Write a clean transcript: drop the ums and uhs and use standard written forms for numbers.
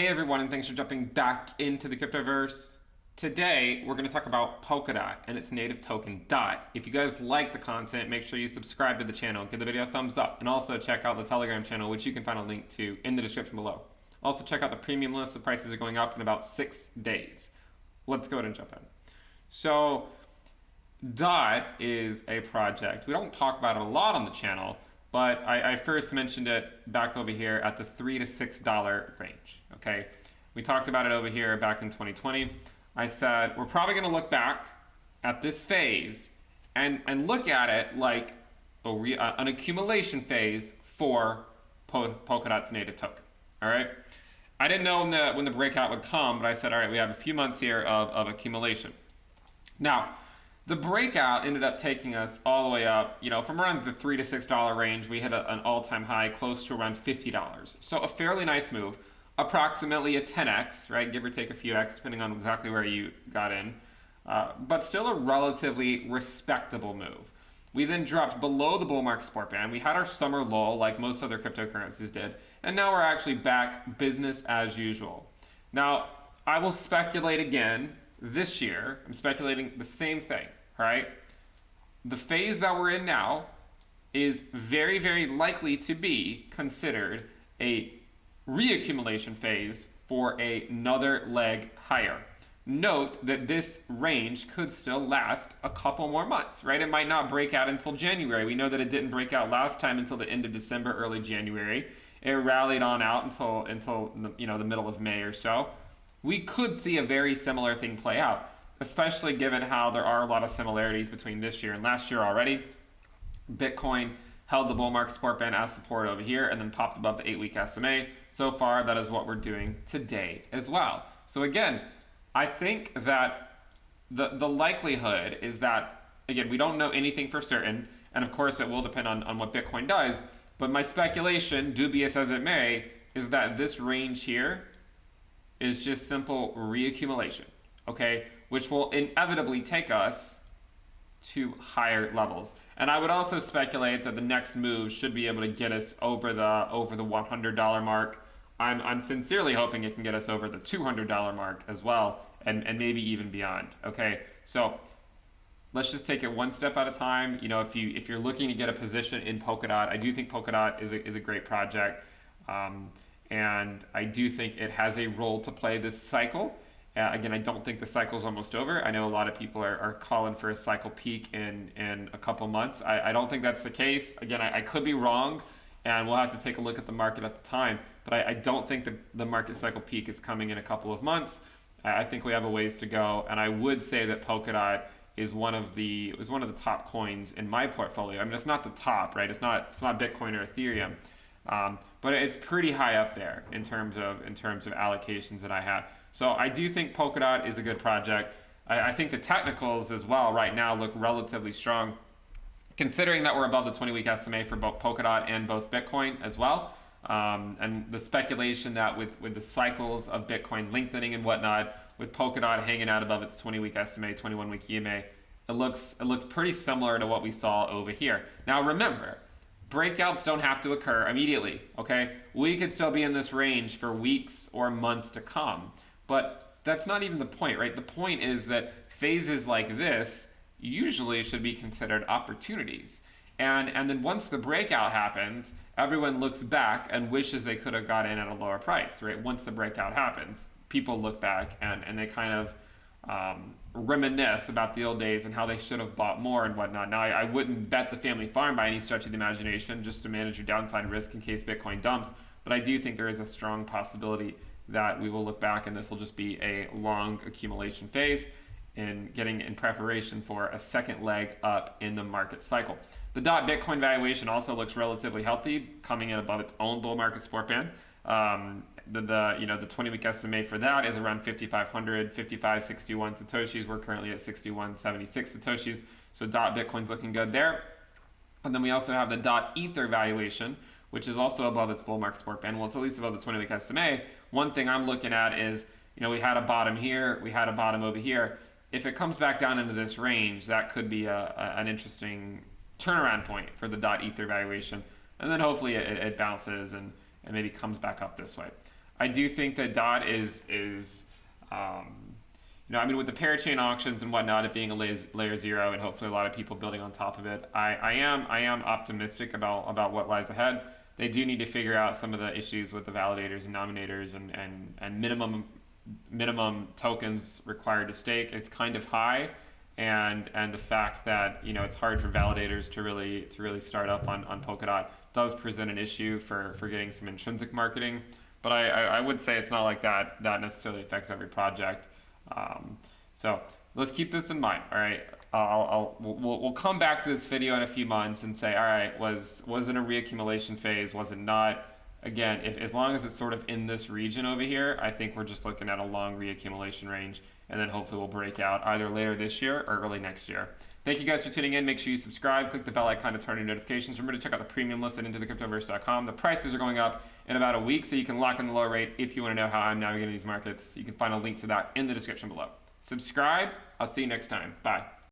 Hey everyone, and thanks for jumping back into the cryptoverse. Today, we're going to talk about Polkadot and its native token DOT. If you guys like the content, make sure you subscribe to the channel, give the video a thumbs up, and also check out the Telegram channel, which you can find a link to in the description below. Also, check out the premium list. The prices are going up in about 6 days. Let's go ahead and jump in. So, DOT is a project. We don't talk about it a lot on the channel, but I first mentioned it back over here at the $3 to $6 range. Okay, we talked about it over here back in 2020. I said we're probably going to look back at this phase and look at it like an accumulation phase for Polkadot's native token. All right. I didn't know when the breakout would come, but I said, all right, we have a few months here of accumulation. Now, the breakout ended up taking us all the way up, from around the $3 to $6 range. We hit an all-time high close to around $50. So a fairly nice move, approximately a 10x, right? Give or take a few x, depending on exactly where you got in. But still a relatively respectable move. We then dropped below the bull market support band. We had our summer lull like most other cryptocurrencies did. And now we're actually back business as usual. Now, I will speculate again this year. I'm speculating the same thing. Right? The phase that we're in now is very, very likely to be considered a re-accumulation phase for another leg higher. Note that this range could still last a couple more months, right? It might not break out until January. We know that it didn't break out last time until the end of December, early January. It rallied on out until the middle of May or so. We could see a very similar thing play out, especially given how there are a lot of similarities between this year and last year already. Bitcoin held the bull market support band as support over here and then popped above the 8-week SMA. So far, that is what we're doing today as well. So again, I think that the likelihood is that, again, we don't know anything for certain, and of course it will depend on what Bitcoin does, but my speculation, dubious as it may, is that this range here is just simple reaccumulation, okay? Which will inevitably take us to higher levels. And I would also speculate that the next move should be able to get us over the $100 mark. I'm sincerely hoping it can get us over the $200 mark as well, and maybe even beyond. Okay, so let's just take it one step at a time. If you're looking to get a position in Polkadot, I do think Polkadot is a great project, and I do think it has a role to play this cycle. Again, I don't think the cycle's almost over. I know a lot of people are calling for a cycle peak in a couple months. I don't think that's the case. Again, I could be wrong, and we'll have to take a look at the market at the time. But I don't think the market cycle peak is coming in a couple of months. I think we have a ways to go, and I would say that Polkadot is one of the top coins in my portfolio. I mean, it's not the top, right? It's not Bitcoin or Ethereum, but it's pretty high up there in terms of allocations that I have. So I do think Polkadot is a good project. I think the technicals as well right now look relatively strong, considering that we're above the 20-week SMA for both Polkadot and both Bitcoin as well. And the speculation that with the cycles of Bitcoin lengthening and whatnot, with Polkadot hanging out above its 20-week SMA, 21-week EMA, it looks pretty similar to what we saw over here. Now remember, breakouts don't have to occur immediately, okay? We could still be in this range for weeks or months to come. But that's not even the point, right? The point is that phases like this usually should be considered opportunities. And then once the breakout happens, everyone looks back and wishes they could have got in at a lower price, right? Once the breakout happens, people look back and they kind of reminisce about the old days and how they should have bought more and whatnot. Now, I wouldn't bet the family farm by any stretch of the imagination just to manage your downside risk in case Bitcoin dumps, but I do think there is a strong possibility that we will look back and this will just be a long accumulation phase in getting in preparation for a second leg up in the market cycle. The Bitcoin valuation also looks relatively healthy, coming in above its own bull market support band. The 20-week SMA for that is around 5,500, 5,561 satoshis. We're currently at 6,176 satoshis. So Bitcoin's looking good there. And then we also have the Ether valuation, which is also above its bull market support band. Well, it's at least above the 20-week SMA. One thing I'm looking at is, we had a bottom here, we had a bottom over here. If it comes back down into this range, that could be an interesting turnaround point for the Ether valuation. And then hopefully it bounces and maybe comes back up this way. I do think that DOT I mean, with the parachain auctions and whatnot, it being a layer zero, and hopefully a lot of people building on top of it, I am optimistic about what lies ahead. They do need to figure out some of the issues with the validators and nominators and minimum tokens required to stake. It's kind of high, and the fact that it's hard for validators to really start up on Polkadot does present an issue for getting some intrinsic marketing. But I would say it's not like that necessarily affects every project. So let's keep this in mind. All right, we'll come back to this video in a few months and say, all right, was it a reaccumulation phase? Was it not? Again, as long as it's sort of in this region over here, I think we're just looking at a long reaccumulation range, and then hopefully we'll break out either later this year or early next year. Thank you guys for tuning in. Make sure you subscribe, click the bell icon to turn on notifications. Remember to check out the premium list at intothecryptoverse.com. The prices are going up in about a week, so you can lock in the lower rate if you want to know how I'm navigating these markets. You can find a link to that in the description below. Subscribe. I'll see you next time. Bye.